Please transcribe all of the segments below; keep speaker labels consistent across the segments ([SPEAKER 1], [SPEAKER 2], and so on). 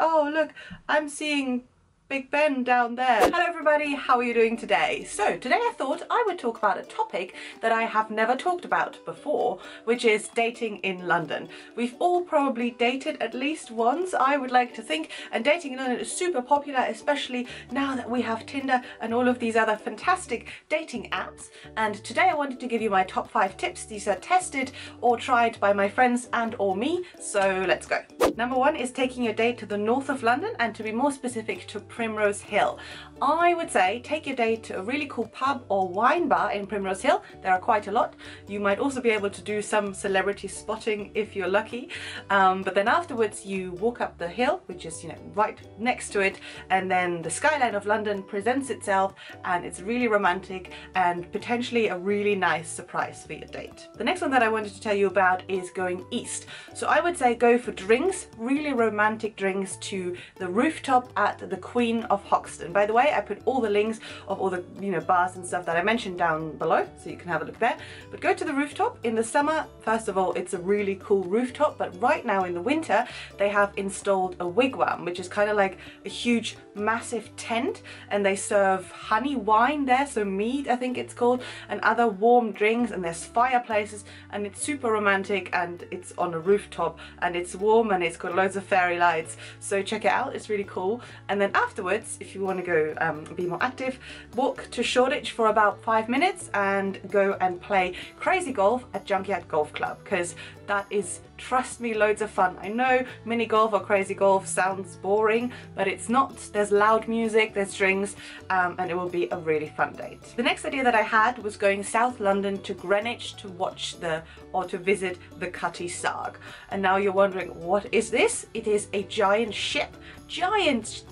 [SPEAKER 1] oh look, I'm seeing Big Ben down there. Hello everybody, how are you doing today? So today I thought I would talk about a topic that I have never talked about before, which is dating in London. We've all probably dated at least once, I would like to think, and dating in London is super popular, especially now that we have Tinder and all of these other fantastic dating apps. And today I wanted to give you my top 5 tips. These are tested or tried by my friends and or me, so let's go. Number 1 is taking your date to the north of London, and to be more specific, to Primrose Hill. I would say take your date to a really cool pub or wine bar in Primrose Hill. There are quite a lot. You might also be able to do some celebrity spotting if you're lucky. But then afterwards you walk up the hill, which is, right next to it, and then the skyline of London presents itself, and it's really romantic and potentially a really nice surprise for your date. The next one that I wanted to tell you about is going east. So I would say go for drinks, really romantic drinks, to the rooftop at the Queen of Hoxton. By the way, I put all the links of all the bars and stuff that I mentioned down below, so you can have a look there. But go to the rooftop in the summer. First of all, it's a really cool rooftop, but right now in the winter they have installed a wigwam, which is kind of like a huge massive tent, and they serve honey wine there, so mead I think it's called, and other warm drinks, and there's fireplaces, and it's super romantic, and it's on a rooftop, and it's warm, and it's got loads of fairy lights, so check it out, it's really cool. And then afterwards, if you want to go be more active, walk to Shoreditch for about 5 minutes and go and play crazy golf at Junkyard Golf Club, because that is, trust me, loads of fun. I know mini golf or crazy golf sounds boring, but it's not. There's loud music, there's drinks, and it will be a really fun date. The next idea that I had was going South London to Greenwich to watch to visit the Cutty Sark. And now you're wondering, what is this? It is a giant ship, giant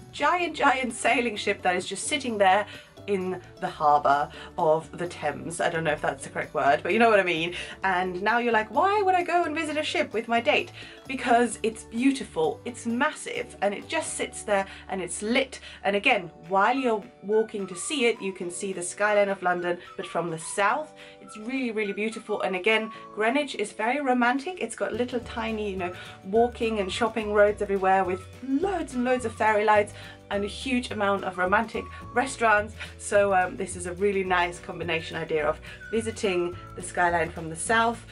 [SPEAKER 1] sailing ship that is just sitting there in the harbour of the Thames. I don't know if that's the correct word, but you know what I mean. And now you're like, why would I go and visit a ship with my date? Because it's beautiful, it's massive, and it just sits there and it's lit. And again, while you're walking to see it, you can see the skyline of London, but from the south. It's really, really beautiful. And again, Greenwich is very romantic. It's got little tiny, walking and shopping roads everywhere with loads and loads of fairy lights and a huge amount of romantic restaurants. So this is a really nice combination idea of visiting the skyline from the south,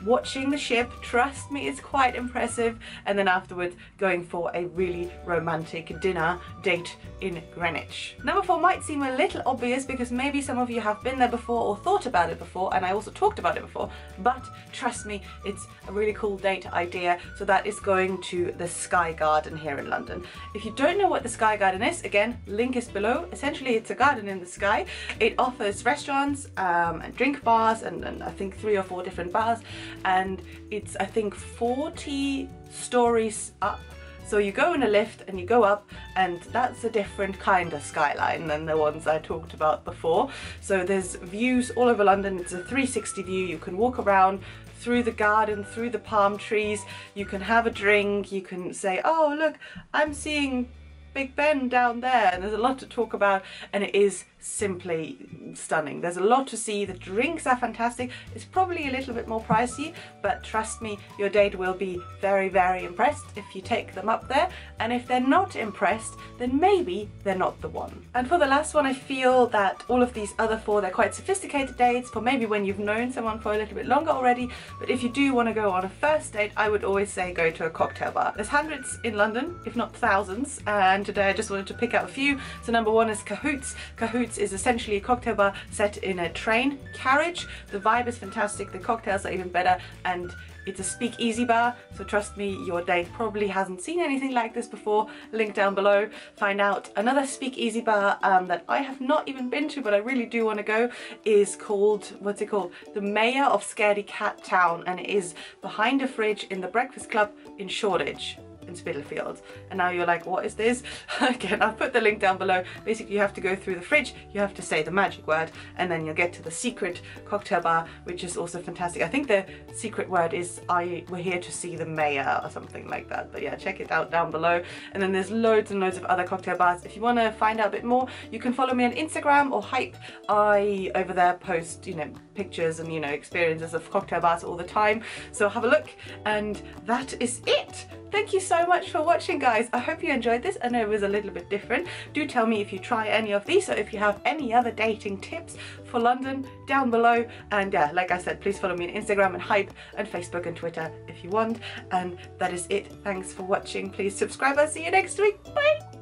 [SPEAKER 1] watching the ship, trust me, it's quite impressive, and then afterwards going for a really romantic dinner date in Greenwich. Number 4 might seem a little obvious because maybe some of you have been there before or thought about it before, and I also talked about it before, but trust me, it's a really cool date idea. So that is going to the Sky Garden here in London. If you don't know what the Sky Garden is, again, link is below. Essentially it's a garden in the sky. It offers restaurants and drink bars, and I think 3 or 4 different bars, and it's I think 40 stories up. So you go in a lift and you go up, and that's a different kind of skyline than the ones I talked about before. So there's views all over London. It's a 360 view. You can walk around through the garden, through the palm trees. You can have a drink. You can say, oh look, I'm seeing Big Ben down there, and there's a lot to talk about, and it is simply stunning. There's a lot to see. The drinks are fantastic. It's probably a little bit more pricey, but trust me, your date will be very, very impressed if you take them up there. And if they're not impressed, then maybe they're not the one. And for the last one, I feel that all of these other 4, they're quite sophisticated dates for maybe when you've known someone for a little bit longer already. But if you do want to go on a first date, I would always say go to a cocktail bar. There's hundreds in London, if not thousands, and today I just wanted to pick out a few. So number 1 is Cahoots. Cahoots is essentially a cocktail bar set in a train carriage. The vibe is fantastic, the cocktails are even better, and it's a speakeasy bar, so trust me, your date probably hasn't seen anything like this before. Link down below. Find out. Another speakeasy bar that I have not even been to, but I really do want to go, is called, what's it called? The Mayor of Scaredy Cat Town, and it is behind a fridge in the Breakfast Club in Shoreditch. in Spitalfields. And now you're like, what is this? Again, I'll put the link down below. Basically, you have to go through the fridge, you have to say the magic word, and then you'll get to the secret cocktail bar, which is also fantastic. I think the secret word is, we're here to see the mayor, or something like that. But yeah, check it out down below. And then there's loads and loads of other cocktail bars. If you want to find out a bit more, you can follow me on Instagram or Hype. I over there post, you know, pictures and, you know, experiences of cocktail bars all the time. So have a look, and that is it. Thank you so so much for watching, guys. I hope you enjoyed this. I know it was a little bit different. Do tell me if you try any of these, or if you have any other dating tips for London down below. And yeah, like I said, please follow me on Instagram and Hype and Facebook and Twitter if you want. And that is it. Thanks for watching. Please subscribe. I'll see you next week. Bye.